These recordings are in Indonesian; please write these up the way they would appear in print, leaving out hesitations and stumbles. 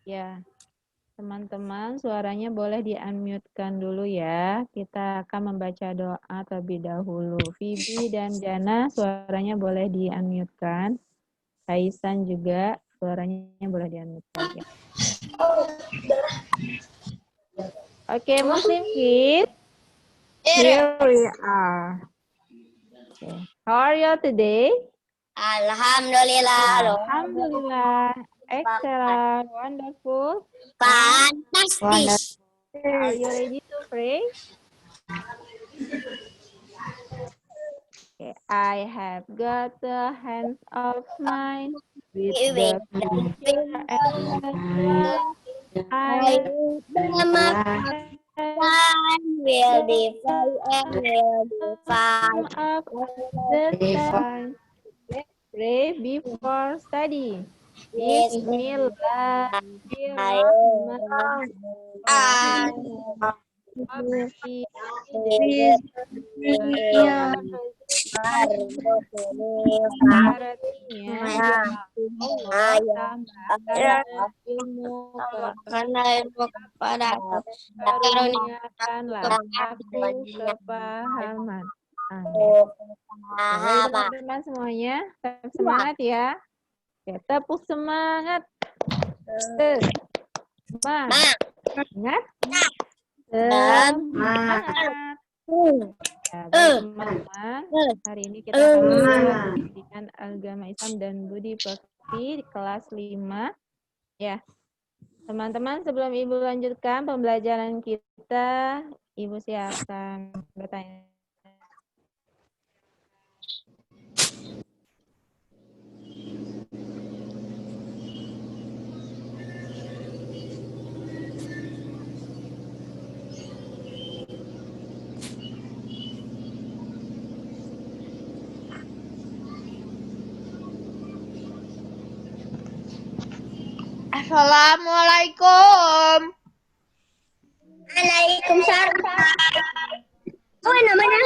Ya, teman-teman suaranya boleh di-unmute-kan dulu ya. Kita akan membaca doa terlebih dahulu. Vivi dan Jana suaranya boleh di-unmute-kan. Kaisan juga suaranya boleh di-unmute-kan ya. Oke, Muslim Kids. Here we are. Okay. How are you today? Alhamdulillah. Alhamdulillah. Excellent. Wonderful. Fantastis. Are you ready to pray? Okay. I have got the hands of mine with the finger and the thumb. I Will defy and will defy. up the time. Pray before study. Bismillahirrahmanirrahim. Artinya ilmu kepada karuniakanlah aku kepahaman. Baik teman-teman semuanya, tetap semangat ya. Oke, tepuk semangat. Semangat. Semangat. Ya, baik teman-teman, hari ini kita akan belajar pendidikan agama Islam dan budi pekerti di kelas 5. Ya, teman-teman sebelum Ibu lanjutkan pembelajaran kita, Ibu silakan bertanya. Assalamualaikum. Waalaikumsalam. Oh, namanya.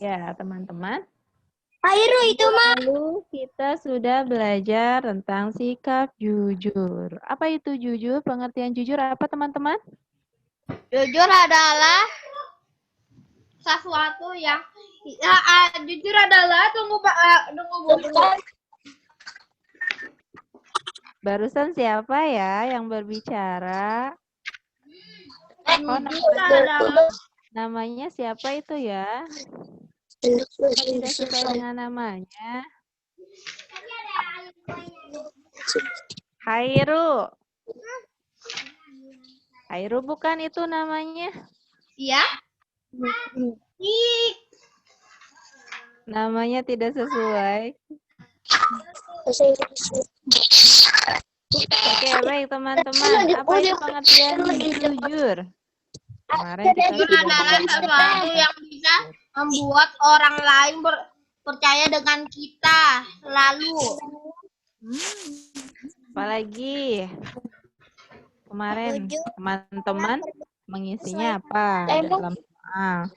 Ya, teman-teman. Khairu itu mah. Lalu kita sudah belajar tentang sikap jujur. Apa itu jujur? Pengertian jujur apa, teman-teman? Jujur adalah sesuatu yang jujur adalah tunggu bukan. Barusan siapa ya yang berbicara? Oh, namanya siapa itu ya? Tidak sesuai dengan namanya. Khairu. Khairu bukan itu namanya? Iya. Namanya tidak sesuai. Oke, baik teman-teman. Apa itu pengertian jujur? Kemarin kita Jujur adalah sesuatu yang bisa membuat orang lain percaya dengan kita selalu. Apalagi kemarin teman-teman mengisinya apa dalam soal?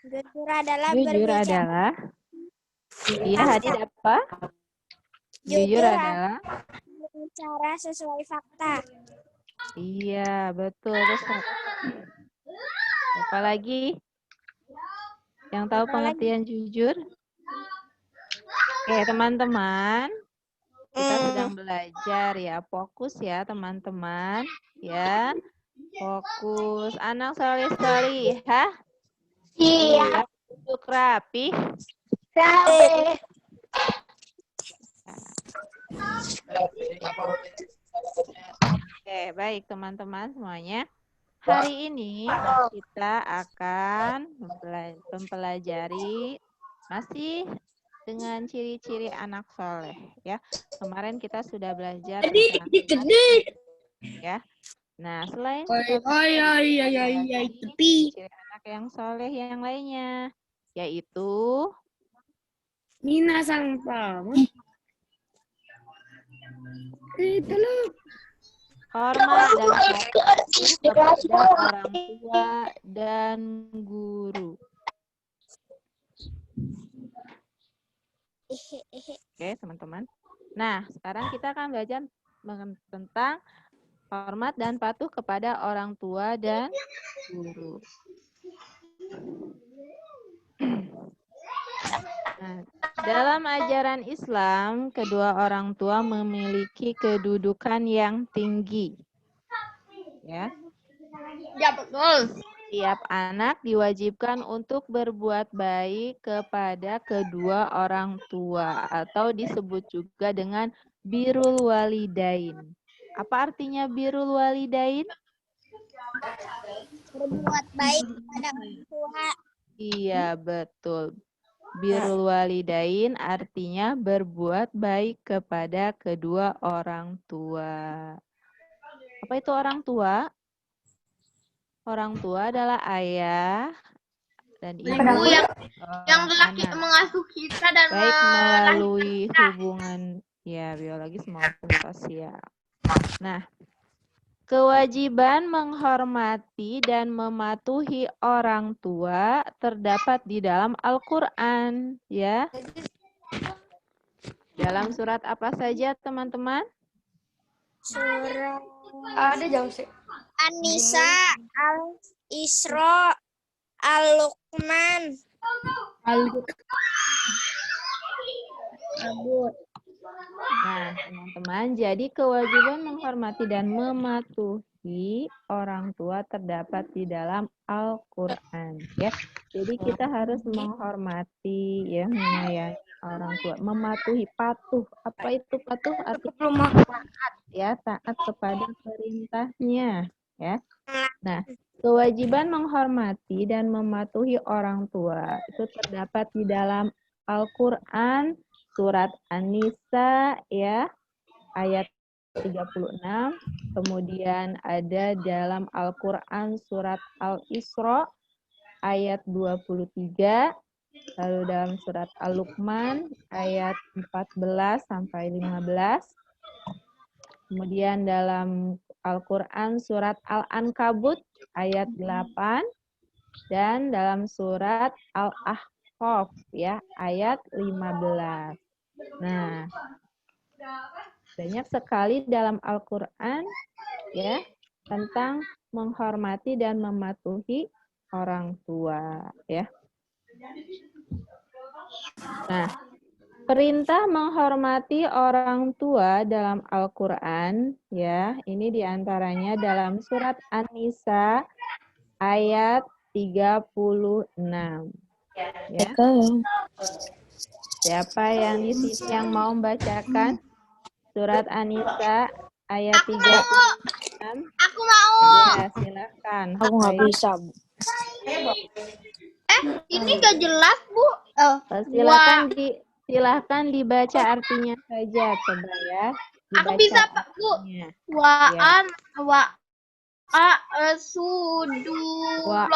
Jujur adalah Jujur adalah dia hadir apa? Jujur adalah cara sesuai fakta. iya, betul. Terus apalagi yang tahu pengertian jujur? Oke, teman-teman. Kita sedang belajar ya. Fokus ya, teman-teman. Ya. Fokus. Anak soleh-solihah. Iya. Duduk rapi. Oke, baik teman-teman semuanya. Hari ini kita akan mempelajari masih dengan ciri-ciri anak soleh ya. Kemarin kita sudah belajar tentang ya. Nah, selain ciri anak yang soleh yang lainnya, yaitu Hormat dan patuh kepada orang tua dan guru. Oke, teman-teman. Nah, sekarang kita akan belajar tentang hormat dan patuh kepada orang tua dan guru. Nah, dalam ajaran Islam, kedua orang tua memiliki kedudukan yang tinggi. Ya. Ya, betul. Setiap anak diwajibkan untuk berbuat baik kepada kedua orang tua atau disebut juga dengan birrul walidain. Apa artinya birrul walidain? Berbuat baik kepada orang tua. Iya, betul. Birrul walidain artinya berbuat baik kepada kedua orang tua. Apa itu orang tua? Orang tua adalah ayah dan ibu yang laki anak. mengasuh kita dan Baik melalui hubungan ya biologis maupun sosial. Nah, kewajiban menghormati dan mematuhi orang tua terdapat di dalam Al-Qur'an, ya. Dalam surat apa saja, teman-teman? Surat Ada jam sih. An-Nisa, Al-Isra, Al-Luqman. Nah, teman-teman, jadi kewajiban menghormati dan mematuhi orang tua terdapat di dalam Al-Qur'an, ya. Jadi kita harus menghormati, ya, menyayangi orang tua, mematuhi, patuh. Apa itu patuh? Artinya taat, ya, taat kepada perintahnya, ya. Nah, kewajiban menghormati dan mematuhi orang tua itu terdapat di dalam Al-Qur'an surat An-Nisa, ya, ayat 36. Kemudian ada dalam Al-Qur'an surat Al-Isra ayat 23. Lalu dalam surat Al-Luqman ayat 14 sampai 15. Kemudian dalam Al-Qur'an surat Al-Ankabut ayat 8 dan dalam surat Al-Ahqaf, ya, ayat 15. Nah, banyak sekali dalam Al-Qur'an, ya, tentang menghormati dan mematuhi orang tua, ya. Nah, perintah menghormati orang tua dalam Al-Qur'an, ya, ini diantaranya dalam surat An-Nisa ayat 36. Ya. Siapa yang di sini yang mau membacakan surat An-Nisa ayat 36? Aku mau. Ya, silakan. Aku nggak bisa, Bu. Ini gak jelas, Bu. Silakan dibaca artinya saja, coba ya. Aku Dibaca bisa, Pak, Bu. artinya. Wa'an sudullah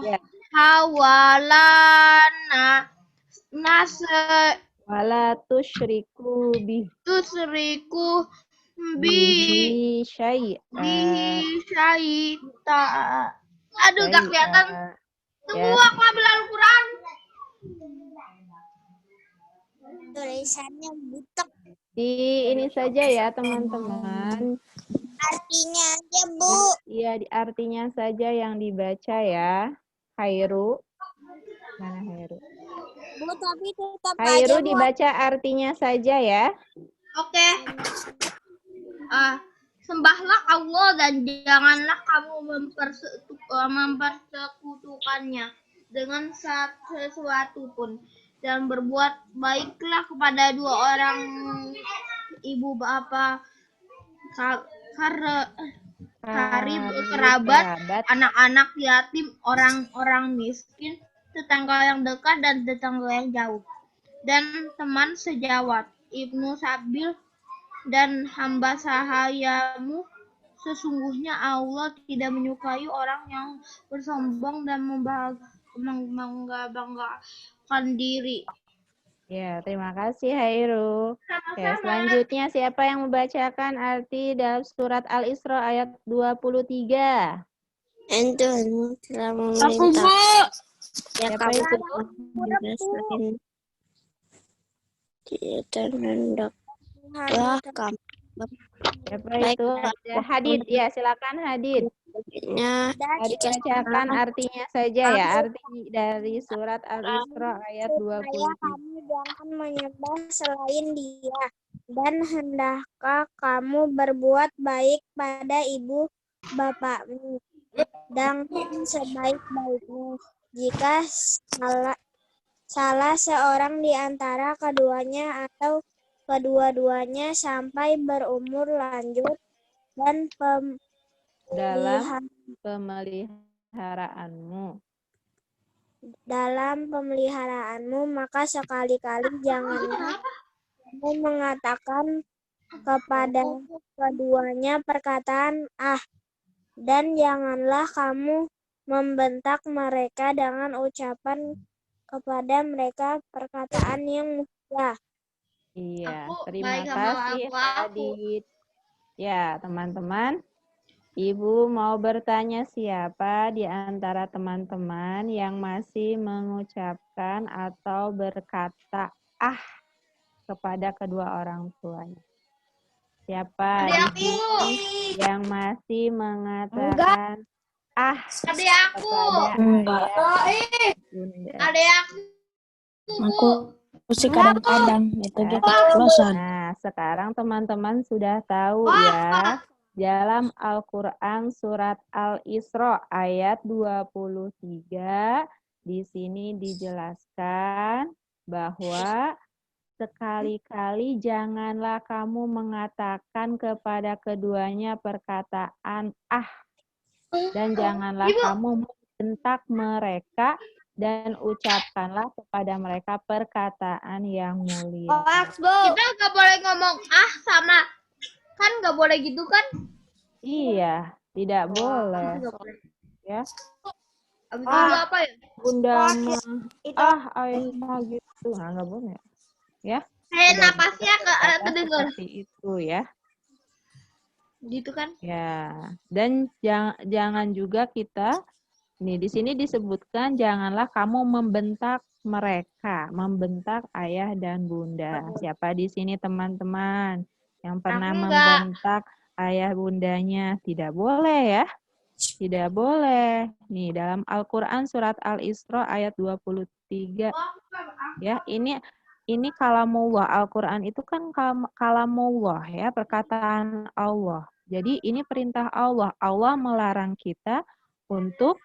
Ya. hawalana Wala tusyriku tusriku bihi syai'a. syaita. Aduh, gak kelihatan. Tunggu, Ya. aku ambil Al-Quran. Tulisannya butek. Di ini saja ya, teman-teman. Artinya aja, Bu. Iya, artinya saja yang dibaca ya. Khairu. Mana Khairu? Bu, tapi tetap aja, Khairu Bu. dibaca artinya saja ya. Oke. Sembahlah Allah dan janganlah kamu mempersekutukannya dengan sesuatu pun. Dan berbuat baiklah kepada dua orang ibu bapak, karib, kerabat, anak-anak yatim, orang-orang miskin, tetangga yang dekat dan tetangga yang jauh, dan teman sejawat, Ibnu Sabil, dan hamba sahayamu. Sesungguhnya Allah tidak menyukai orang yang bersombong dan membanggakan diri. Ya, terima kasih Hairu. Oke, selanjutnya siapa yang membacakan arti dalam surat Al-Isra ayat 23? Itu telah Aku, memerintah. Bu. Ya Siapa kamu itu? berdasarkan dan hendaklah kamu Siapa baik itu? Ada Hadid. Ya, silakan Hadid. baiknya Hadid bacakan artinya saja ya. Arti dari surat Al-Isra ayat supaya 23. kamu jangan menyembah selain Dia, dan hendaklah kamu berbuat baik pada ibu bapakmu dan sebaik-baiknya. Jika salah seorang di antara keduanya atau kedua-duanya sampai berumur lanjut dan Dalam pemeliharaanmu. maka sekali-kali janganlah kamu mengatakan kepada keduanya perkataan dan janganlah kamu membentak mereka dengan ucapan kepada mereka perkataan yang mulia. Iya, Aku terima baik sama kasih aku. Hadid. Ya, teman-teman. Ibu mau bertanya siapa di antara teman-teman yang masih mengucapkan atau berkata kepada kedua orang tuanya. Siapa Adik di aku. sini yang masih mengatakan Adik aku. kepada ayah bunda? Adik aku. Aku sih kadang-kadang itu dia keceplosan. Nah, sekarang teman-teman sudah tahu ya. Dalam Al-Quran surat Al-Isra ayat 23, di sini dijelaskan bahwa sekali-kali janganlah kamu mengatakan kepada keduanya perkataan dan janganlah kamu membentak mereka dan ucapkanlah kepada mereka perkataan yang mulia. Kita nggak boleh ngomong sama. Kan nggak boleh gitu kan? Iya, tidak boleh. Ya. Abis itu apa ya? Bunda ayah gitu. Nah, nggak boleh. Ya. Kayak Tidak napasnya boleh kedengar. seperti itu ya. Gitu kan? Ya. Dan jangan juga kita di sini disebutkan janganlah kamu membentak mereka, membentak ayah dan bunda. Siapa di sini teman-teman yang pernah Aku enggak. membentak ayah bundanya? Tidak boleh ya. Tidak boleh. Nih dalam Al-Qur'an surat Al-Isra ayat 23 ya, ini kalamullah. Al-Qur'an itu kan kalamullah ya, perkataan Allah. Jadi ini perintah Allah. Allah melarang kita untuk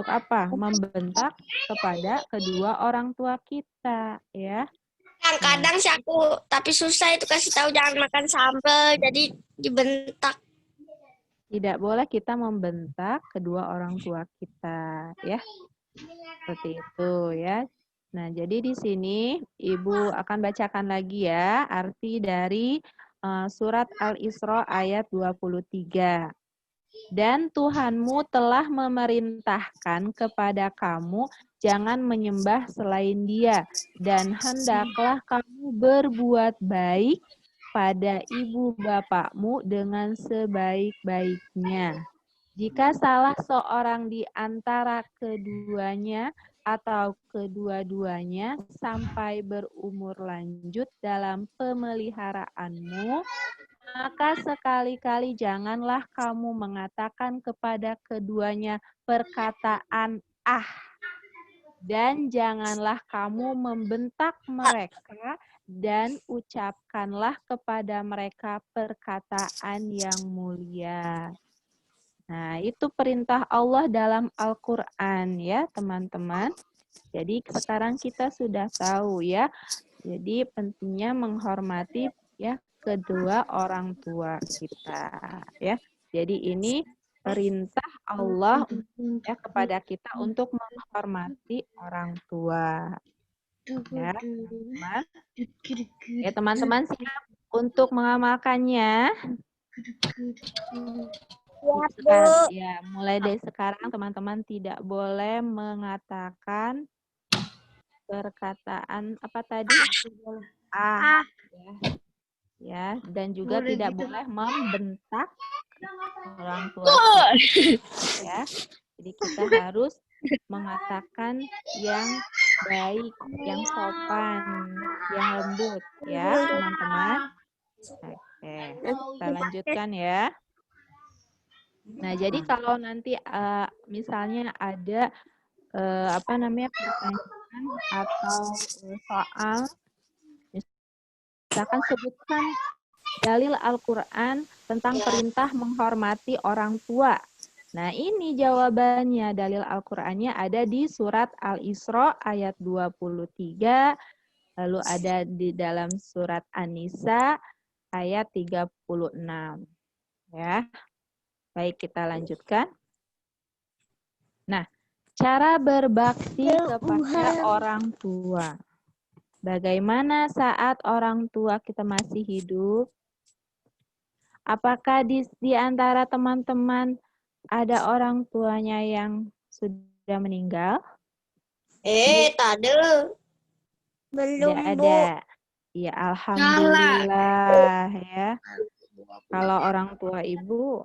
apa? Membentak kepada kedua orang tua kita, ya. Kadang-kadang sih aku, tapi susah itu kasih tahu jangan makan sambal, jadi dibentak. Tidak boleh kita membentak kedua orang tua kita, ya. Seperti itu, ya. Nah, jadi di sini Ibu akan bacakan lagi ya arti dari surat Al-Isra ayat 23. Dan Tuhanmu telah memerintahkan kepada kamu jangan menyembah selain Dia, dan hendaklah kamu berbuat baik pada ibu bapakmu dengan sebaik-baiknya. Jika salah seorang di antara keduanya atau kedua-duanya sampai berumur lanjut dalam pemeliharaanmu, maka sekali-kali janganlah kamu mengatakan kepada keduanya perkataan dan janganlah kamu membentak mereka dan ucapkanlah kepada mereka perkataan yang mulia. Nah, itu perintah Allah dalam Al-Quran ya teman-teman. Jadi sekarang kita sudah tahu ya. Jadi pentingnya menghormati ya kedua orang tua kita ya. Jadi ini perintah Allah ya kepada kita untuk menghormati orang tua. Ya, teman-teman. Ya, teman-teman siap untuk mengamalkannya. Sekarang, ya, mulai dari sekarang teman-teman tidak boleh mengatakan perkataan apa tadi? Ah. Ya, dan juga tidak boleh membentak orang tua kita, ya. Jadi kita harus mengatakan yang baik, yang sopan, yang lembut, ya, teman-teman. Oke, kita lanjutkan ya. Nah, jadi kalau nanti misalnya ada pertanyaan atau soal, misalkan sebutkan dalil Al-Quran tentang perintah menghormati orang tua. Nah, ini jawabannya. Dalil Al-Qur'annya ada di surat Al-Isra ayat 23, lalu ada di dalam surat An-Nisa ayat 36. Ya. Baik, kita lanjutkan. Nah, cara berbakti kepada orang tua. Bagaimana saat orang tua kita masih hidup? Apakah di antara teman-teman ada orang tuanya yang sudah meninggal? Tade. Belum, Tidak ada. Ya, alhamdulillah ya. Kalau orang tua ibu,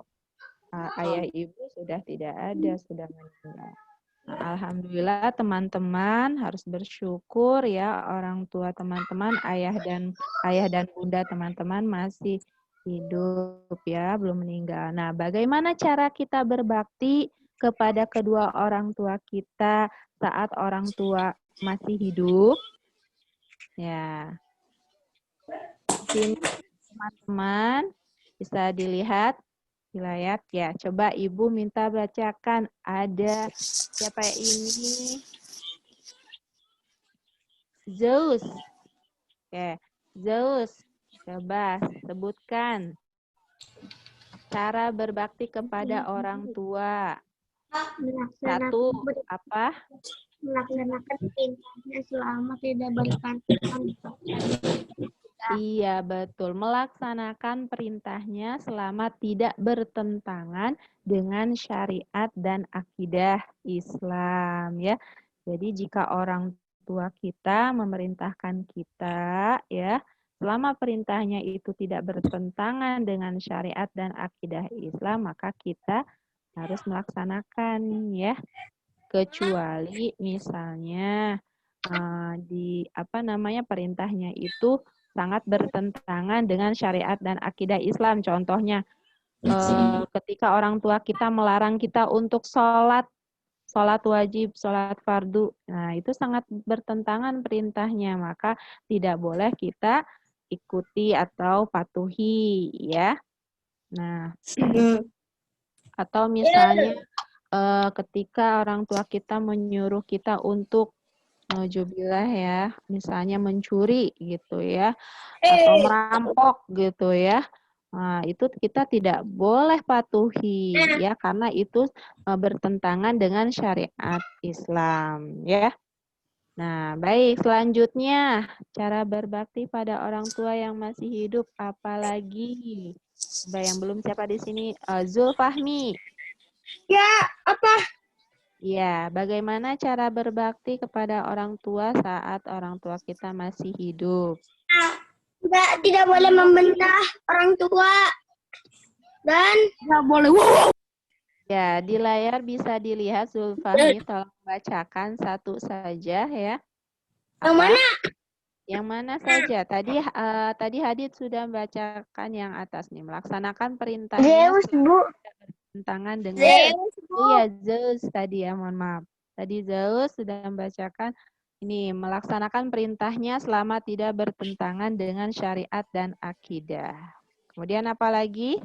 ayah ibu sudah tidak ada, sudah meninggal. Nah, alhamdulillah teman-teman harus bersyukur ya, orang tua teman-teman, ayah dan bunda teman-teman masih hidup ya, belum meninggal. Nah, bagaimana cara kita berbakti kepada kedua orang tua kita saat orang tua masih hidup? Ya. Sini teman-teman bisa dilihat di layar ya. Coba Ibu minta bacakan, ada siapa ini? Zeus. Oke, Zeus. Coba sebutkan cara berbakti kepada orang tua. Satu, apa? Melaksanakan perintahnya selama tidak bertentangan. Iya, betul. Melaksanakan perintahnya selama tidak bertentangan dengan syariat dan akidah Islam, ya. Jadi jika orang tua kita memerintahkan kita, ya, selama perintahnya itu tidak bertentangan dengan syariat dan akidah Islam, maka kita harus melaksanakan, ya. Kecuali misalnya perintahnya itu sangat bertentangan dengan syariat dan akidah Islam. Contohnya, ketika orang tua kita melarang kita untuk sholat wajib, sholat fardu. Nah, itu sangat bertentangan perintahnya, maka tidak boleh kita ikuti atau patuhi, ya. Nah, atau misalnya ketika orang tua kita menyuruh kita untuk nauzubillah ya, misalnya mencuri gitu ya, atau merampok gitu ya. Nah, itu kita tidak boleh patuhi ya, karena itu bertentangan dengan syariat Islam ya. Nah, baik, selanjutnya cara berbakti pada orang tua yang masih hidup apalagi? Coba yang belum siapa di sini? Zulfahmi. Ya, apa? Ya, bagaimana cara berbakti kepada orang tua saat orang tua kita masih hidup? Tidak boleh membentak orang tua. Dan tidak boleh. Ya, di layar bisa dilihat Zulfahmi, tolong bacakan satu saja ya. Yang mana? Yang mana saja? Tadi Hadid sudah bacakan yang atas nih, melaksanakan perintahnya bertentangan dengan iya Zeus tadi ya, mohon maaf. Tadi Zeus sudah membacakan ini melaksanakan perintahnya selama tidak bertentangan dengan syariat dan akidah. Kemudian apa lagi?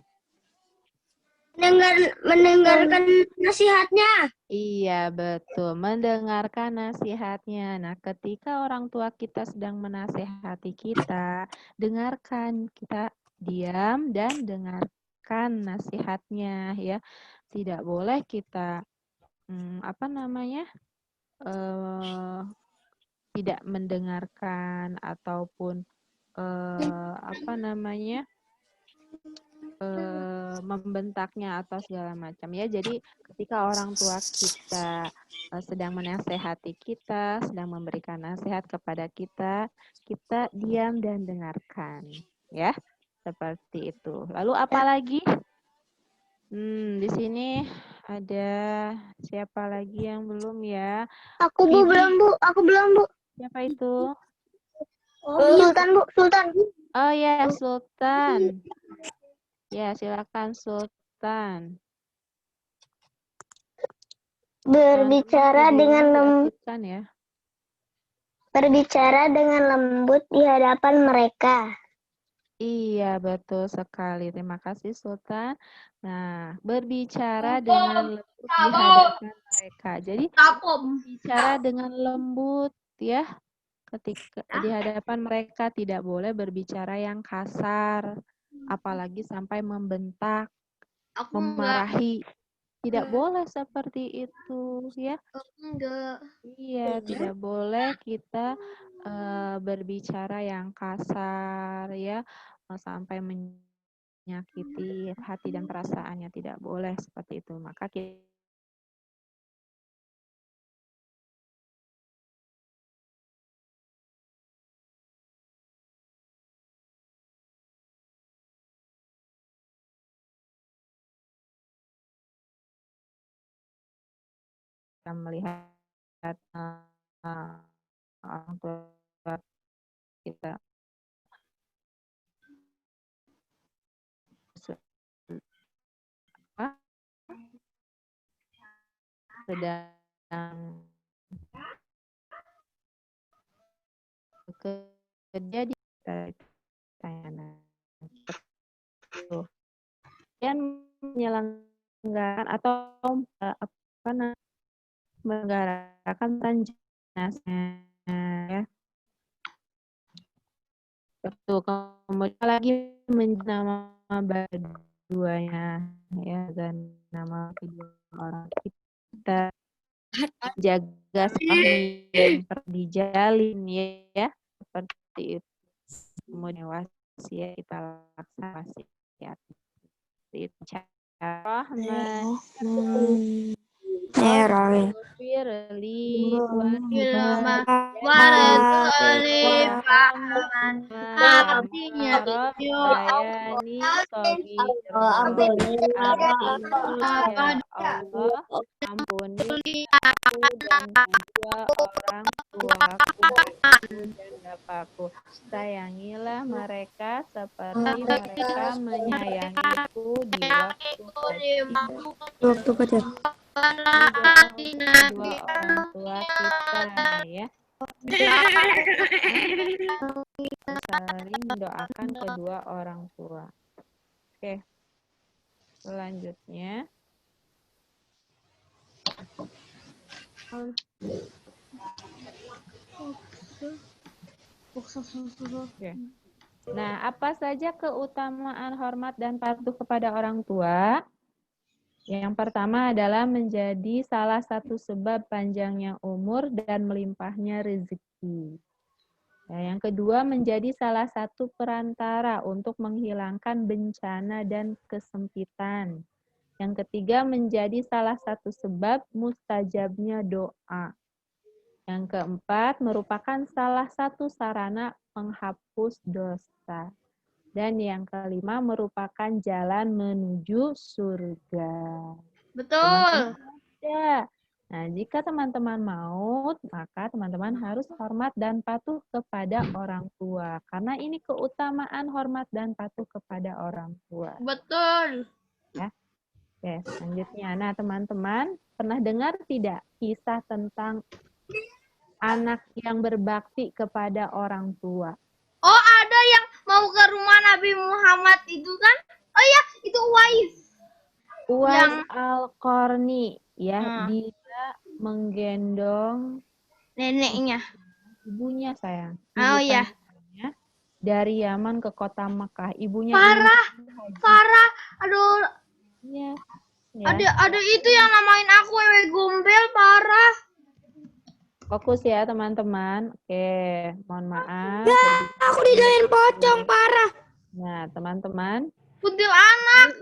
Mendengarkan nasihatnya. Iya, betul. Mendengarkan nasihatnya. Nah, ketika orang tua kita sedang menasehati kita, dengarkan, kita diam dan dengarkan nasihatnya ya. Tidak boleh kita tidak mendengarkan ataupun membentaknya atau segala macam ya. Jadi ketika orang tua kita sedang menasehati kita, sedang memberikan nasihat kepada kita, kita diam dan dengarkan ya. Seperti itu. Lalu apa lagi? Di sini ada siapa lagi yang belum ya? Aku Bu, belum Bu. Aku belum Bu. Siapa itu? Sultan Bu, Sultan. Oh ya, Sultan. Ya, silakan Sultan. Berbicara dengan Dilanjutkan ya. berbicara dengan lembut di hadapan mereka. Iya, betul sekali. Terima kasih Sultan. Nah, berbicara dengan lembut di hadapan mereka. Jadi, bicara dengan lembut ya. Ketika di hadapan mereka tidak boleh berbicara yang kasar, apalagi sampai membentak, memarahi. Tidak boleh seperti itu ya. Enggak. Iya, tidak boleh kita berbicara yang kasar ya, sampai menyakiti hati dan perasaannya, tidak boleh seperti itu. Maka kita melihat orang tua kita sedang bekerja di tanya dan menyelenggarakan atau apa namanya, menyelenggarakan jenazah ya. Betul. Kemudian lagi nama duanya ya, dan nama kedua orang kita jaga silaturahmi yang terjalin ya, seperti itu. Kemudian wasiat kita laksanakan wasiat itu cara Firli artinya Bayani Sobi Allah ampuni aku dan kedua orang tuaku dan bapakku, sayangilah mereka seperti mereka menyayangiku di waktu kecil. Dua orang tua kita ya. Saling mendoakan kedua orang tua. Oke. Selanjutnya. Oke. Nah, apa saja keutamaan hormat dan patuh kepada orang tua? Yang pertama adalah menjadi salah satu sebab panjangnya umur dan melimpahnya rezeki. Nah, yang kedua menjadi salah satu perantara untuk menghilangkan bencana dan kesempitan. Yang ketiga menjadi salah satu sebab mustajabnya doa. Yang keempat merupakan salah satu sarana menghapus dosa. Dan yang kelima merupakan jalan menuju surga. Betul. Ya. Nah, jika teman-teman mau, maka teman-teman harus hormat dan patuh kepada orang tua. Karena ini keutamaan hormat dan patuh kepada orang tua. Betul. Ya. Oke, selanjutnya. Nah, teman-teman pernah dengar tidak kisah tentang anak yang berbakti kepada orang tua? Oh, ada yang mau ke rumah Nabi Muhammad itu kan? Oh iya, itu Uwais. Uwais Al-Qarni ya, dia menggendong neneknya. Ibunya sayang. Oh iya. Dari Yaman ke kota Mekah. Ibunya parah. Aduh. Iya. Ya. Ada itu yang namain aku Wewe Gombel, parah. Fokus ya teman-teman. Oke, mohon maaf. Aku dijain pocong parah. Nah, teman-teman. Kuntilanak.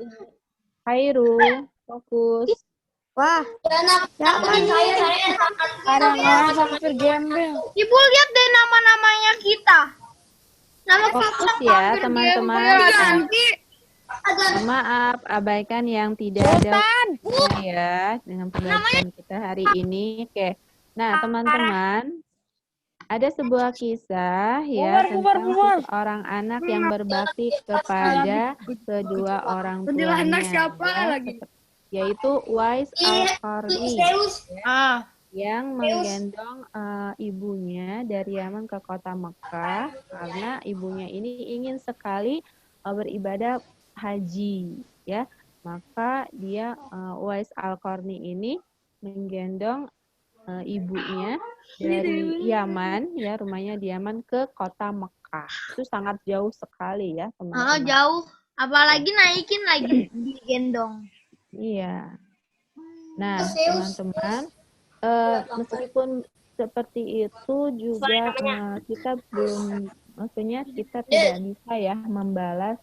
Khairu, fokus. Wah, siapa nih? Ada orang hampir gembel. Ibu lihat deh nama-namanya kita. Nama Fokus ya, teman-teman. Mohon maaf, abaikan yang tidak ada hubungannya ya dengan pembelajaran kita hari ini. Oke. Nah, teman-teman, ada sebuah kisah ya tentang seorang anak yang berbakti kepada kedua orang tuanya, yaitu Uwais Al-Qarni yang menggendong ibunya dari Yaman ke kota Mekah karena ibunya ini ingin sekali beribadah haji ya. Maka dia Uwais Al-Qarni ini menggendong ibunya dari Yaman ya, rumahnya di Yaman ke kota Mekah. Itu sangat jauh sekali ya, teman-teman. jauh. Apalagi naikin lagi digendong. Iya. Nah, teman-teman, meskipun seperti itu juga kita belum, maksudnya kita tidak bisa ya membalas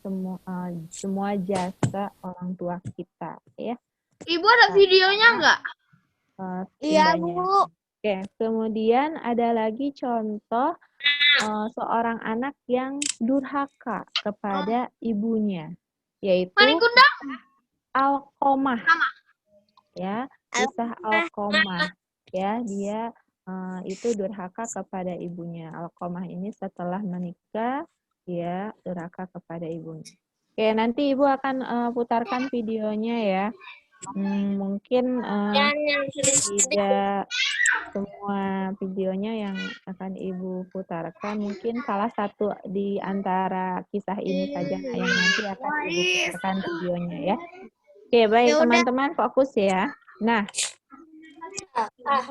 semua jasa orang tua kita ya. Ibu ada videonya nggak? Iya, Tindanya. Bu. Oke, kemudian ada lagi contoh seorang anak yang durhaka kepada ibunya, yaitu Alqomah. Ya, kisah Alqomah. Ya, dia itu durhaka kepada ibunya. Alqomah ini setelah menikah, dia durhaka kepada ibunya. Oke, nanti Ibu akan putarkan videonya ya. Mungkin tidak semua videonya yang akan Ibu putarkan, mungkin salah satu di antara kisah ini saja yang nanti akan Ibu putarkan videonya ya. Oke, baik teman-teman, fokus ya. Nah,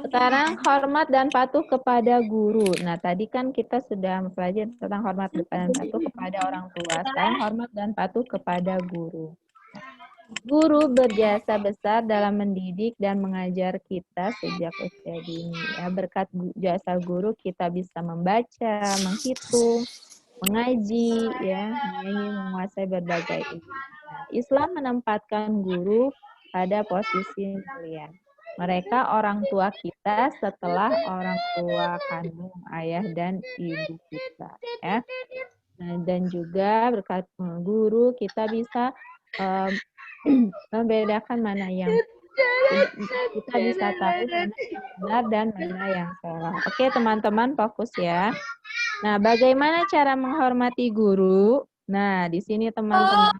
sekarang hormat dan patuh kepada guru. Nah, tadi kan kita sudah mempelajari tentang hormat dan patuh kepada orang tua. Sekarang hormat dan patuh kepada guru. Guru berjasa besar dalam mendidik dan mengajar kita sejak usia dini. Ya, berkat jasa guru kita bisa membaca, menghitung, mengaji, ya, menyanyi, menguasai berbagai ilmu. Nah, Islam menempatkan guru pada posisi mulia. Mereka orang tua kita setelah orang tua kandung ayah dan ibu kita. Ya. Nah, dan juga berkat guru kita bisa membedakan mana yang kita bisa tahu mana yang benar dan mana yang salah. Oke, teman-teman, fokus ya. Nah, bagaimana cara menghormati guru? Nah, di sini teman-teman.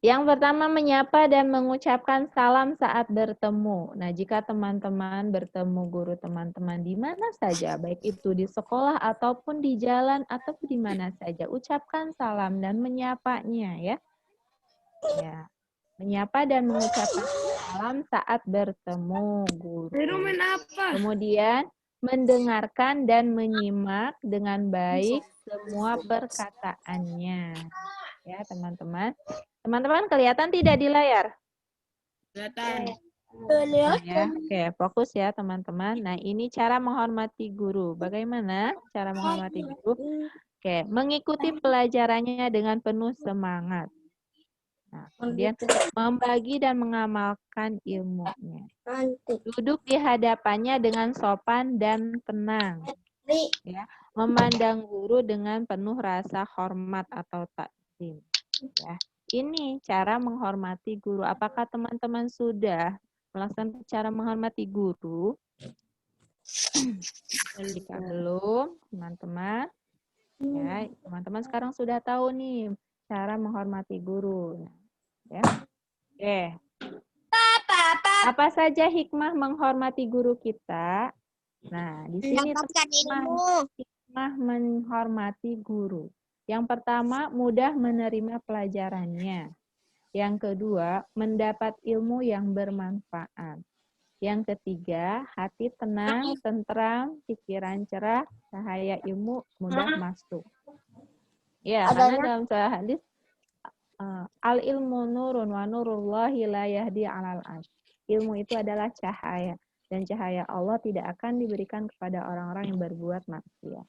Yang pertama, menyapa dan mengucapkan salam saat bertemu. Nah, jika teman-teman bertemu guru teman-teman di mana saja, baik itu di sekolah ataupun di jalan ataupun di mana saja, ucapkan salam dan menyapanya ya. Ya. Menyapa dan mengucapkan salam saat bertemu guru. Kemudian mendengarkan dan menyimak dengan baik semua perkataannya. Ya, teman-teman. Teman-teman kelihatan tidak di layar? Kelihatan. Ya, oke, fokus ya, teman-teman. Nah, ini cara menghormati guru. Bagaimana cara menghormati guru? Oke, mengikuti pelajarannya dengan penuh semangat. Nah, kemudian membagi dan mengamalkan ilmunya. Duduk di hadapannya dengan sopan dan tenang. Ya, memandang guru dengan penuh rasa hormat atau takzim. Ya, ini cara menghormati guru. Apakah teman-teman sudah melaksanakan cara menghormati guru? Jika belum, teman-teman, ya, teman-teman sekarang sudah tahu nih cara menghormati guru. Ya. Oke. Apa saja hikmah menghormati guru kita? Nah, di sini hikmah menghormati guru. Yang pertama, mudah menerima pelajarannya. Yang kedua, mendapat ilmu yang bermanfaat. Yang ketiga, hati tenang, tentram, pikiran cerah, cahaya ilmu mudah masuk. Ya, karena dalam hadis al ilmu nurun wa nurullahi la yahdi 'alal asy. Ilmu itu adalah cahaya dan cahaya Allah tidak akan diberikan kepada orang-orang yang berbuat maksiat.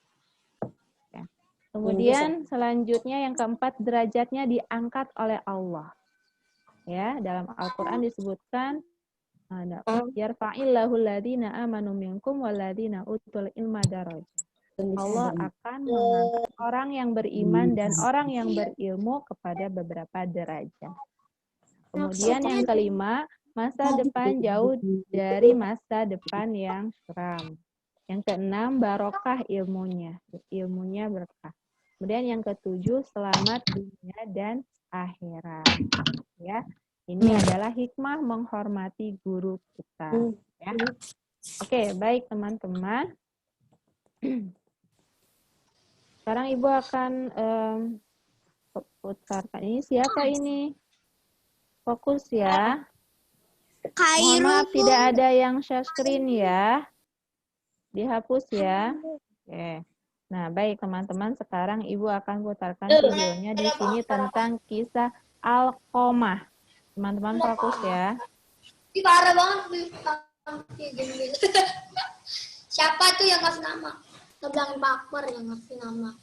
Ya. Kemudian selanjutnya yang keempat, derajatnya diangkat oleh Allah. Ya, dalam Al-Qur'an disebutkan yarfa'illahu alladziina aamanu minkum walladziina utul ilma darajat. Allah akan mengangkat orang yang beriman dan orang yang berilmu kepada beberapa derajat. Kemudian yang kelima, masa depan jauh dari masa depan yang suram. Yang keenam, barokah ilmunya berkah. Kemudian yang ketujuh, selamat dunia dan akhirat. Ya, ini adalah hikmah menghormati guru kita. Ya. Oke, baik teman-teman. Sekarang Ibu akan putarkan. Ini siapa ini? Fokus ya. Mohon maaf tidak ada yang share screen ya. Dihapus ya. Oke. Nah, baik teman-teman, sekarang Ibu akan putarkan videonya di sini tentang kisah Alqomah. Teman-teman fokus ya. Ini parah banget nih. Siapa tuh yang ngasih nama? Ngebilangin Pak Akbar yang ngasih nama.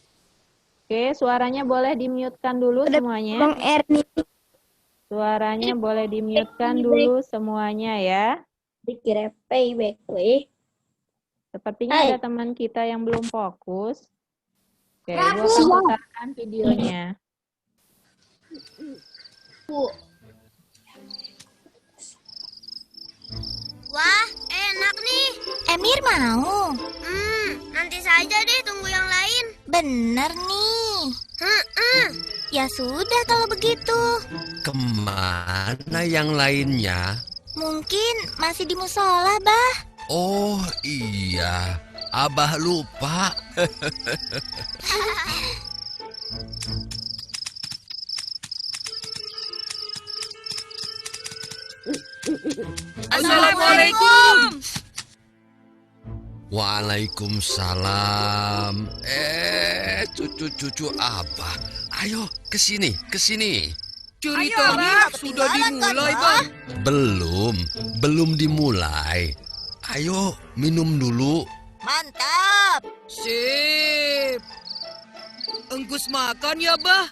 Oke, suaranya boleh di-mute-kan dulu semuanya. Bang Erni. Suaranya boleh di-mute-kan dulu semuanya ya. Dikira payback, weh. Sepertinya ada teman kita yang belum fokus. Oke, Ibu akan putarkan videonya. Wah, enak nih. Emir mau? Nanti saja deh, tunggu yang lain. Bener nih. Ya sudah kalau begitu. Kemana yang lainnya? Mungkin masih di musola, Bah. Oh iya, Abah lupa. Assalamualaikum. Waalaikumsalam. Cucu-cucu Abah, ayo kesini, kesini. Ceritanya sudah dimulai, Bang. Belum dimulai. Ayo minum dulu. Mantap. Sip. Engkus makan ya, Bah?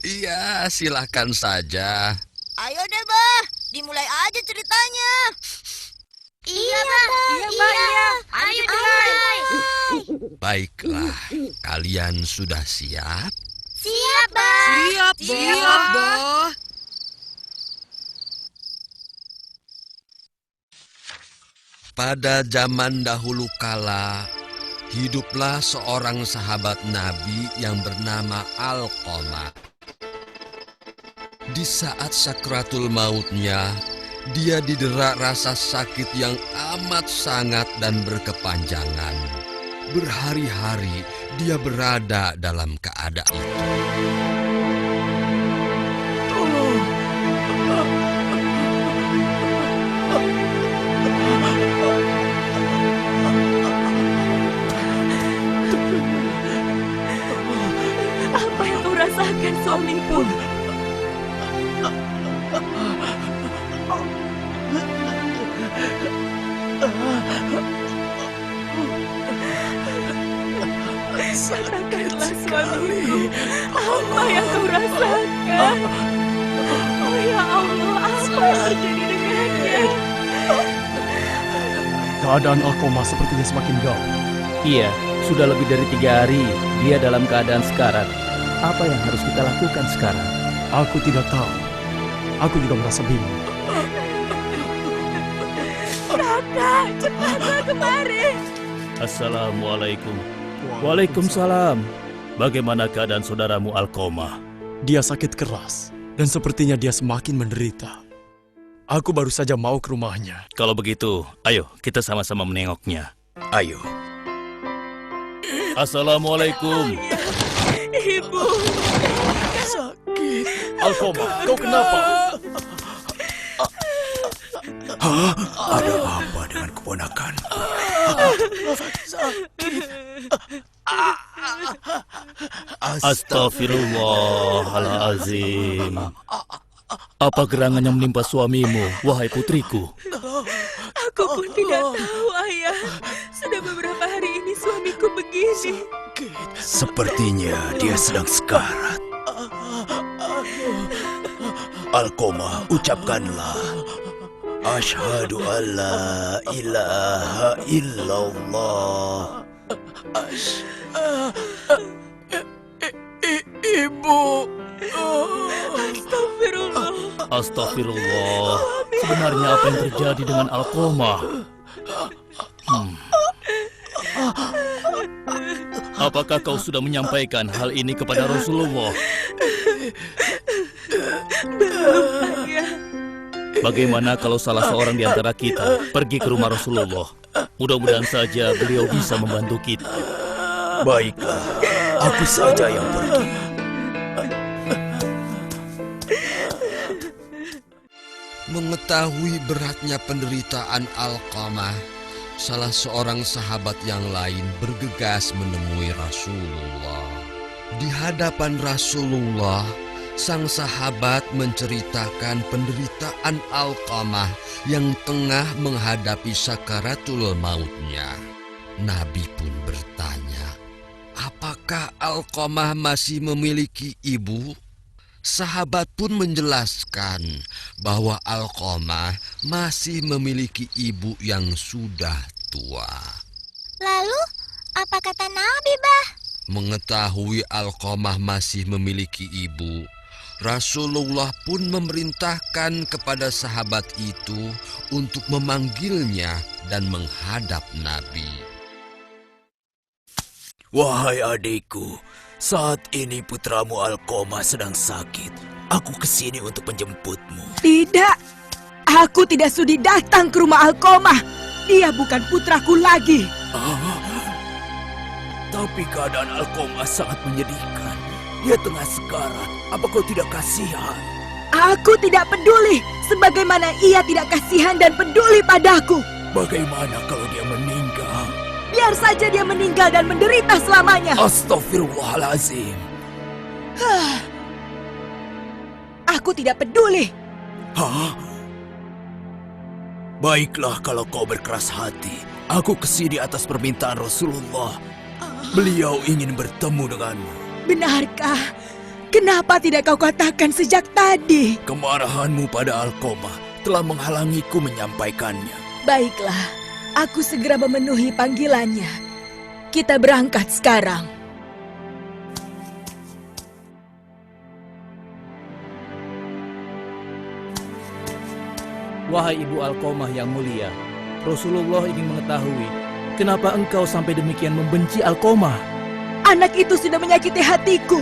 Iya, silakan saja. Ayo deh, Bah. Dimulai aja ceritanya. Iya, Bah. Iya. Ayo dimulai. Baiklah, kalian sudah siap? Siap, Bah. Siap, Bah. Pada zaman dahulu kala, hiduplah seorang sahabat Nabi yang bernama Alqomah. Di saat sakratul mautnya, dia didera rasa sakit yang amat sangat dan berkepanjangan. Berhari-hari dia berada dalam keadaan itu. Apa yang kau rasakan, suamiku? Katakanlah, suamiku, apa yang kau rasakan? Oh ya Allah, apa yang terjadi dengannya? Keadaan Alqomah sepertinya semakin gawat. Iya, sudah lebih dari 3 hari dia dalam keadaan sekarat. Apa yang harus kita lakukan sekarang? Aku tidak tahu. Aku juga merasa bingung. Raka, cepatlah kemari. Assalamualaikum. Waalaikumsalam. Bagaimana keadaan saudaramu Alqomah? Dia sakit keras dan sepertinya dia semakin menderita. Aku baru saja mau ke rumahnya. Kalau begitu, ayo kita sama-sama menengoknya. Ayo. Assalamualaikum. Ibu. Sakit. Alqomah, kau kenapa? Hah? Ada apa dengan keponakanku? Sakit. Astaghfirullahalazim. Apa gerangan yang menimpa suamimu, wahai putriku? Aku pun tidak tahu, Ayah. Sudah beberapa hari ini suamiku begini? Sepertinya dia sedang sekarat. Alqamah, ucapkanlah. Asyhadu an la ilaha illallah. Ibu. Astagfirullah. Astagfirullah. Sebenarnya apa yang terjadi dengan Alqamah? Apakah kau sudah menyampaikan hal ini kepada Rasulullah? Belum, Ayah. Bagaimana kalau salah seorang di antara kita pergi ke rumah Rasulullah? Mudah-mudahan saja beliau bisa membantu kita. Baiklah, aku saja yang pergi. Mengetahui beratnya penderitaan Alqamah, salah seorang sahabat yang lain bergegas menemui Rasulullah. Di hadapan Rasulullah, sang sahabat menceritakan penderitaan Alqamah yang tengah menghadapi sakaratul mautnya. Nabi pun bertanya, apakah Alqamah masih memiliki ibu? Sahabat pun menjelaskan bahwa Alqamah masih memiliki ibu yang sudah tua. Lalu, apa kata Nabi, Bah? Mengetahui Alqamah masih memiliki ibu, Rasulullah pun memerintahkan kepada sahabat itu untuk memanggilnya dan menghadap Nabi. Wahai adikku, saat ini putramu Alqamah sedang sakit. Aku kesini untuk menjemputmu. Tidak, aku tidak sudi datang ke rumah Alqamah. Dia bukan putraku lagi. Tapi keadaan Alqamah sangat menyedihkan. Dia tengah sekarat. Apa kau tidak kasihan? Aku tidak peduli, sebagaimana ia tidak kasihan dan peduli padaku. Bagaimana kalau dia meninggal? Biar saja dia meninggal dan menderita selamanya. Astaghfirullahalazim. Aku tidak peduli. Hah? Baiklah kalau kau berkeras hati. Aku kesini atas permintaan Rasulullah. Beliau ingin bertemu denganmu. Benarkah? Kenapa tidak kau katakan sejak tadi? Kemarahanmu pada Alqamah telah menghalangiku menyampaikannya. Baiklah, aku segera memenuhi panggilannya. Kita berangkat sekarang. Wahai Ibu Alqamah yang mulia, Rasulullah ingin mengetahui kenapa engkau sampai demikian membenci Alqamah. Anak itu sudah menyakiti hatiku.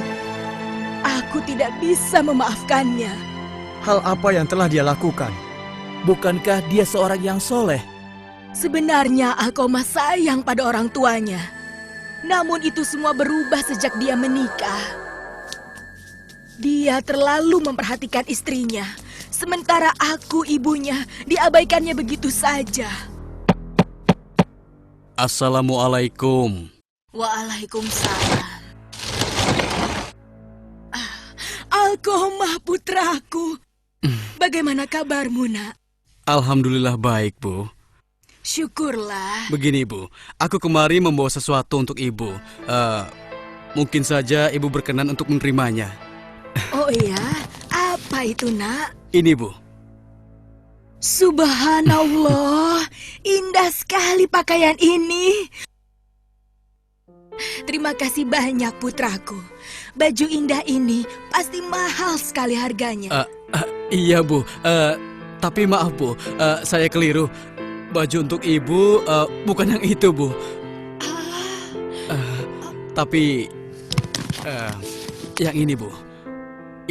Aku tidak bisa memaafkannya. Hal apa yang telah dia lakukan? Bukankah dia seorang yang soleh? Sebenarnya Alqamah sayang pada orang tuanya. Namun itu semua berubah sejak dia menikah. Dia terlalu memperhatikan istrinya. Sementara aku, ibunya, diabaikannya begitu saja. Assalamualaikum. Waalaikumsalam. Alqamah putraku. Bagaimana kabarmu, Nak? Alhamdulillah baik, Bu. Syukurlah. Begini, Bu. Aku kemari membawa sesuatu untuk Ibu. Mungkin saja Ibu berkenan untuk menerimanya. Oh iya? Apa itu, Nak? Ini, Bu. Subhanallah, indah sekali pakaian ini. Terima kasih banyak, putraku. Baju indah ini pasti mahal sekali harganya. Iya, Bu. Tapi maaf, Bu. Saya keliru. Baju untuk Ibu bukan yang itu, Bu. Tapi yang ini, Bu.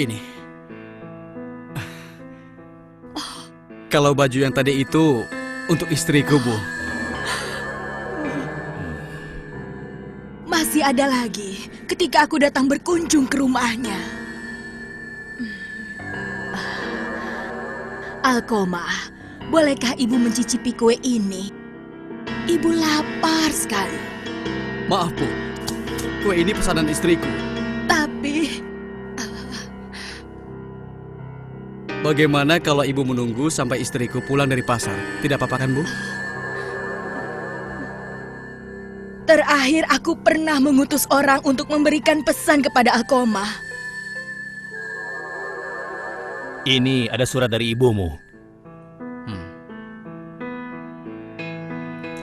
Ini. Kalau baju yang tadi itu untuk istriku, Bu. Masih ada lagi ketika aku datang berkunjung ke rumahnya. Alqamah, bolehkah Ibu mencicipi kue ini? Ibu lapar sekali. Maaf, Bu. Kue ini pesanan istriku. Tapi bagaimana kalau Ibu menunggu sampai istriku pulang dari pasar? Tidak apa-apa kan, Bu? Terakhir aku pernah mengutus orang untuk memberikan pesan kepada Alkomah. Ini ada surat dari ibumu.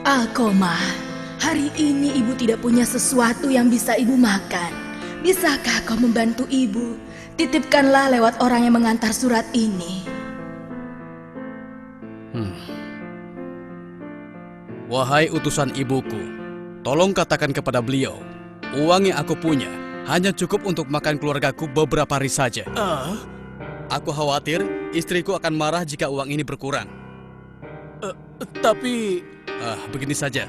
Alkomah, hari ini ibu tidak punya sesuatu yang bisa ibu makan. Bisakah kau membantu ibu? Titipkanlah lewat orang yang mengantar surat ini. Wahai utusan ibuku, tolong katakan kepada beliau, uang yang aku punya hanya cukup untuk makan keluargaku beberapa hari saja. Aku khawatir istriku akan marah jika uang ini berkurang. Tapi... begini saja.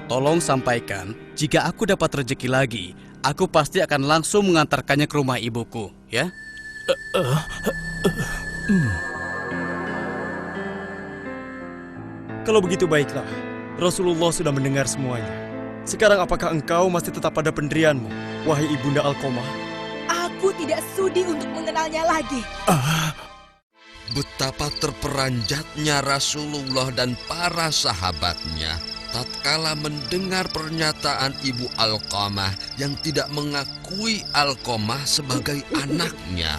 Tolong sampaikan, jika aku dapat rezeki lagi, aku pasti akan langsung mengantarkannya ke rumah ibuku, ya? Kalau begitu baiklah, Rasulullah sudah mendengar semuanya. Sekarang apakah engkau masih tetap pada pendirianmu, wahai ibunda Alkomah? Aku tidak sudi untuk mengenalnya lagi. Betapa terperanjatnya Rasulullah dan para sahabatnya tatkala mendengar pernyataan ibu Alqamah yang tidak mengakui Alqamah sebagai anaknya.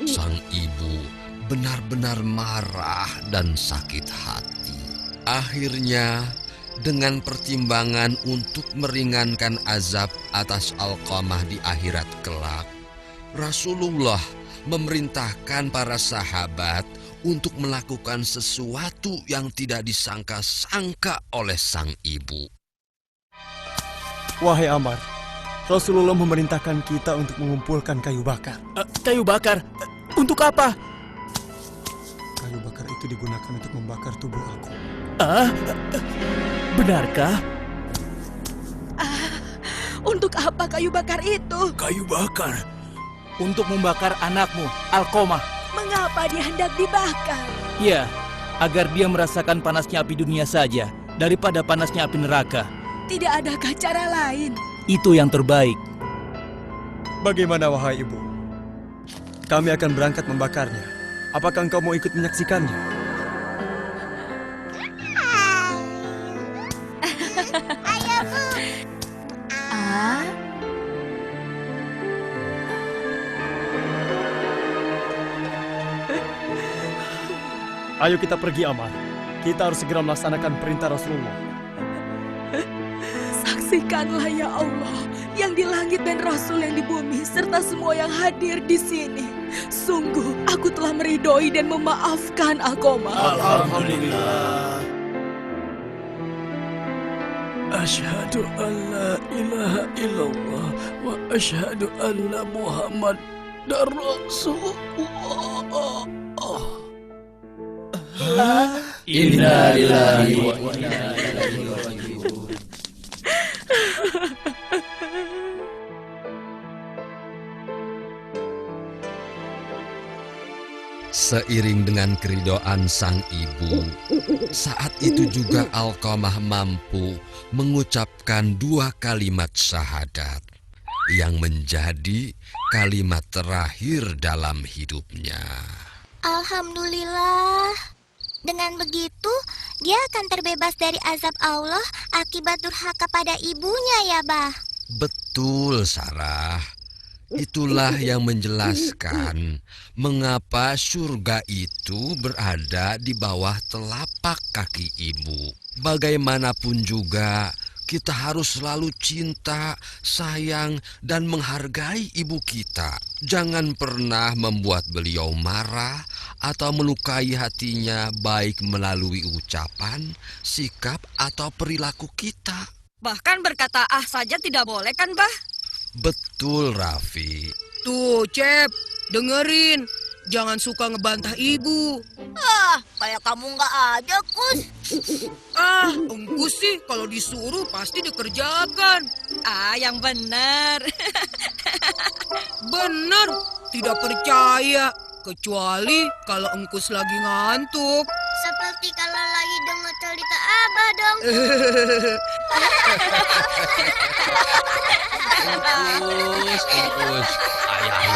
Sang ibu benar-benar marah dan sakit hati. Akhirnya, dengan pertimbangan untuk meringankan azab atas Alqamah di akhirat kelak, Rasulullah memerintahkan para sahabat untuk melakukan sesuatu yang tidak disangka-sangka oleh sang ibu. Wahai Ammar, Rasulullah memerintahkan kita untuk mengumpulkan kayu bakar. Kayu bakar? Untuk apa? Kayu bakar itu digunakan untuk membakar tubuh aku. Benarkah? Untuk apa kayu bakar itu? Kayu bakar? Untuk membakar anakmu, Alkomah. Mengapa dia hendak dibakar? Ya, agar dia merasakan panasnya api dunia saja daripada panasnya api neraka. Tidak adakah cara lain? Itu yang terbaik. Bagaimana wahai ibu? Kami akan berangkat membakarnya. Apakah engkau mau ikut menyaksikannya? Ayo kita pergi, Ammar. Kita harus segera melaksanakan perintah Rasulullah. Saksikanlah ya Allah, yang di langit dan Rasul yang di bumi, serta semua yang hadir di sini. Sungguh, aku telah meridhoi dan memaafkan Alkomah. Alhamdulillah. Asyhadu an la ilaha illallah wa asyhadu anna Muhammadar Rasulullah. Inna lillahi wa inna ilaihi raji'un. Seiring dengan keridoan sang ibu, saat itu juga Alqamah mampu mengucapkan 2 kalimat syahadat yang menjadi kalimat terakhir dalam hidupnya. Alhamdulillah. Dengan begitu, dia akan terbebas dari azab Allah akibat durhaka pada ibunya ya, Bah. Betul, Sarah. Itulah yang menjelaskan mengapa surga itu berada di bawah telapak kaki ibu. Bagaimanapun juga, kita harus selalu cinta, sayang, dan menghargai ibu kita. Jangan pernah membuat beliau marah atau melukai hatinya baik melalui ucapan, sikap, atau perilaku kita. Bahkan berkata ah saja tidak boleh kan, Bah? Betul, Raffi. Tuh, Cep, dengerin. Jangan suka ngebantah ibu. Kayak kamu nggak ada, Kus. Engkus sih kalau disuruh pasti dikerjakan. Yang benar. Bener, tidak percaya. Kecuali kalau Engkus lagi ngantuk. Seperti kalau lagi dengar cerita Abah dong. Engkus. Ayah.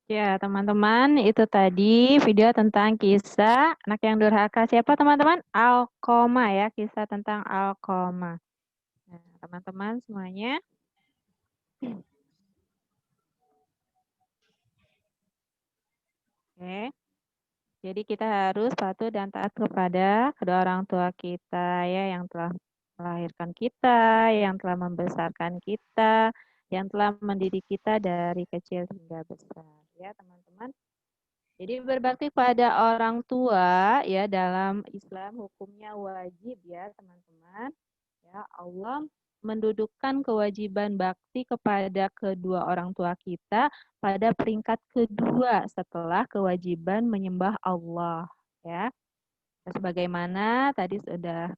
Ya, teman-teman, itu tadi video tentang kisah anak yang durhaka. Siapa, teman-teman? Alkoma ya, kisah tentang Alkoma. Nah, teman-teman semuanya. Oke. Jadi kita harus patuh dan taat kepada kedua orang tua kita ya, yang telah melahirkan kita, yang telah membesarkan kita, yang telah mendidik kita dari kecil hingga besar ya, teman-teman. Jadi berbakti pada orang tua ya dalam Islam hukumnya wajib ya, teman-teman. Ya, Allah mendudukkan kewajiban bakti kepada kedua orang tua kita pada peringkat kedua setelah kewajiban menyembah Allah ya. Sebagaimana tadi sudah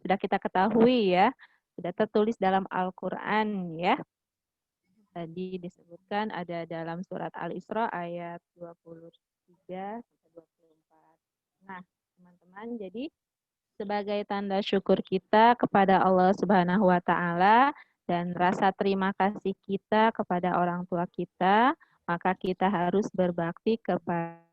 sudah kita ketahui ya, sudah tertulis dalam Al-Qur'an ya. Tadi disebutkan ada dalam surat Al-Isra ayat 23 sampai 24. Nah, teman-teman, jadi sebagai tanda syukur kita kepada Allah Subhanahu wa taala dan rasa terima kasih kita kepada orang tua kita, maka kita harus berbakti kepada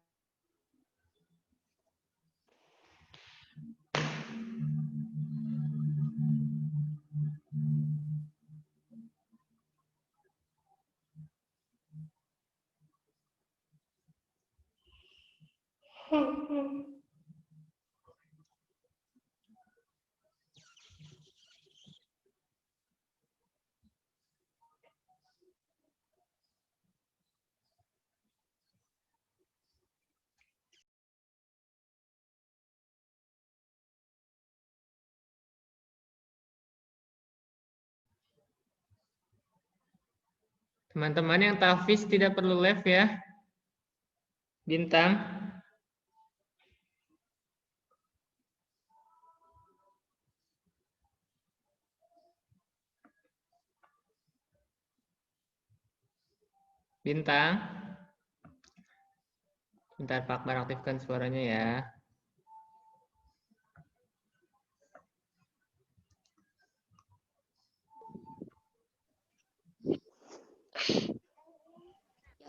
Teman-teman yang tahfiz tidak perlu live ya. Bintang. Bintang. Bentar Pak Akbar aktifkan suaranya ya.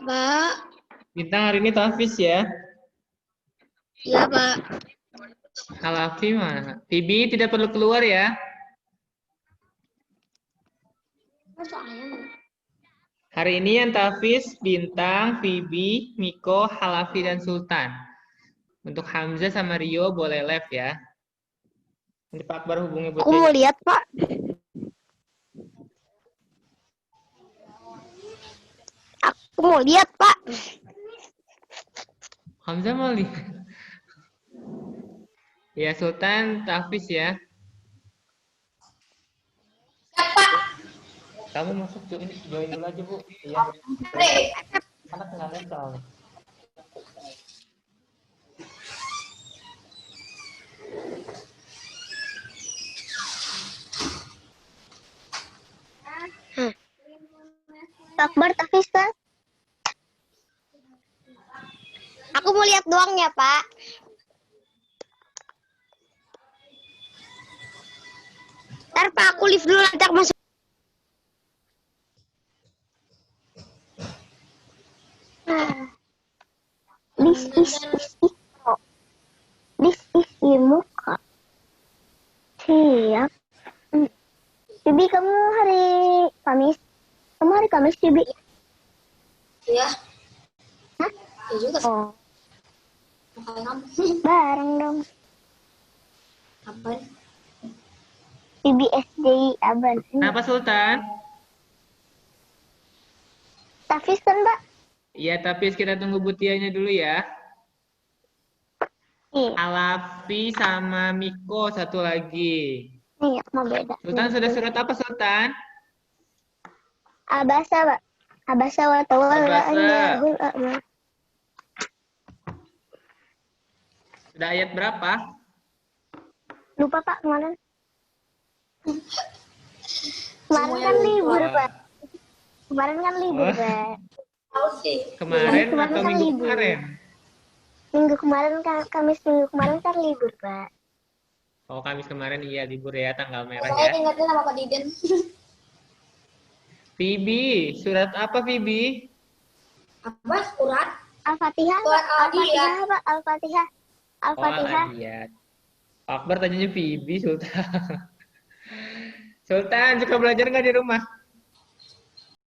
Pak. Bintang hari ini tahfiz ya. Iya, Pak. Halafi mana? Tibi tidak perlu keluar ya. Hari ini yang tahfiz Bintang, Fibi, Miko, Halafi, dan Sultan. Untuk Hamzah sama Rio boleh live ya. Nanti Pak Akbar hubungi Aku mau lihat, Pak. Aku mau lihat, Pak. Hamzah mau lihat. Ya, Sultan tahfiz ya. Kamu masuk join dulu aja, Bu. Iya. Anak nggak lihat soalnya. Akbar tahfiz kan? Aku mau lihat doang ya, Pak. Ntar Pak, aku live dulu nanti aku masuk. This is Iko. This is Imuka. Siap. Bibi, kamu hari Kamis? Kamu hari Kamis, Bibi? Iya. Hah? Iya juga. Oh. Bareng dong. Kapan? Bibi SDI Aban. Kenapa Sultan? Tahfiz kan, Mbak? Iya, tapi kita tunggu Butianya dulu ya. Iya. Alafi sama Miko satu lagi. Iya, mau beda. Sultan sudah surat apa Sultan? Abasa, Pak. Abasa wa tawalla an ja'ahul a'ma. Sudah ayat berapa? Lupa, Pak, kemarin. Kemarin kan libur, Pak. Kemarin kan libur, Pak. Kemarin atau kan minggu libur. kemarin? Minggu kemarin kan, Kamis minggu kemarin kan libur, Pak. Oh, Kamis kemarin iya libur ya, tanggal merah Saya ya. ingatnya sama Pak Diden. Fibi, surat apa Fibi? Apa surat? Al-Fatihah. Surat Al-Fatihah, Pak. Al-Fatihah. Al-Fatihah. Al-Adiyat. Akbar tanyanya Bibi Sultan. Sultan suka belajar nggak di rumah?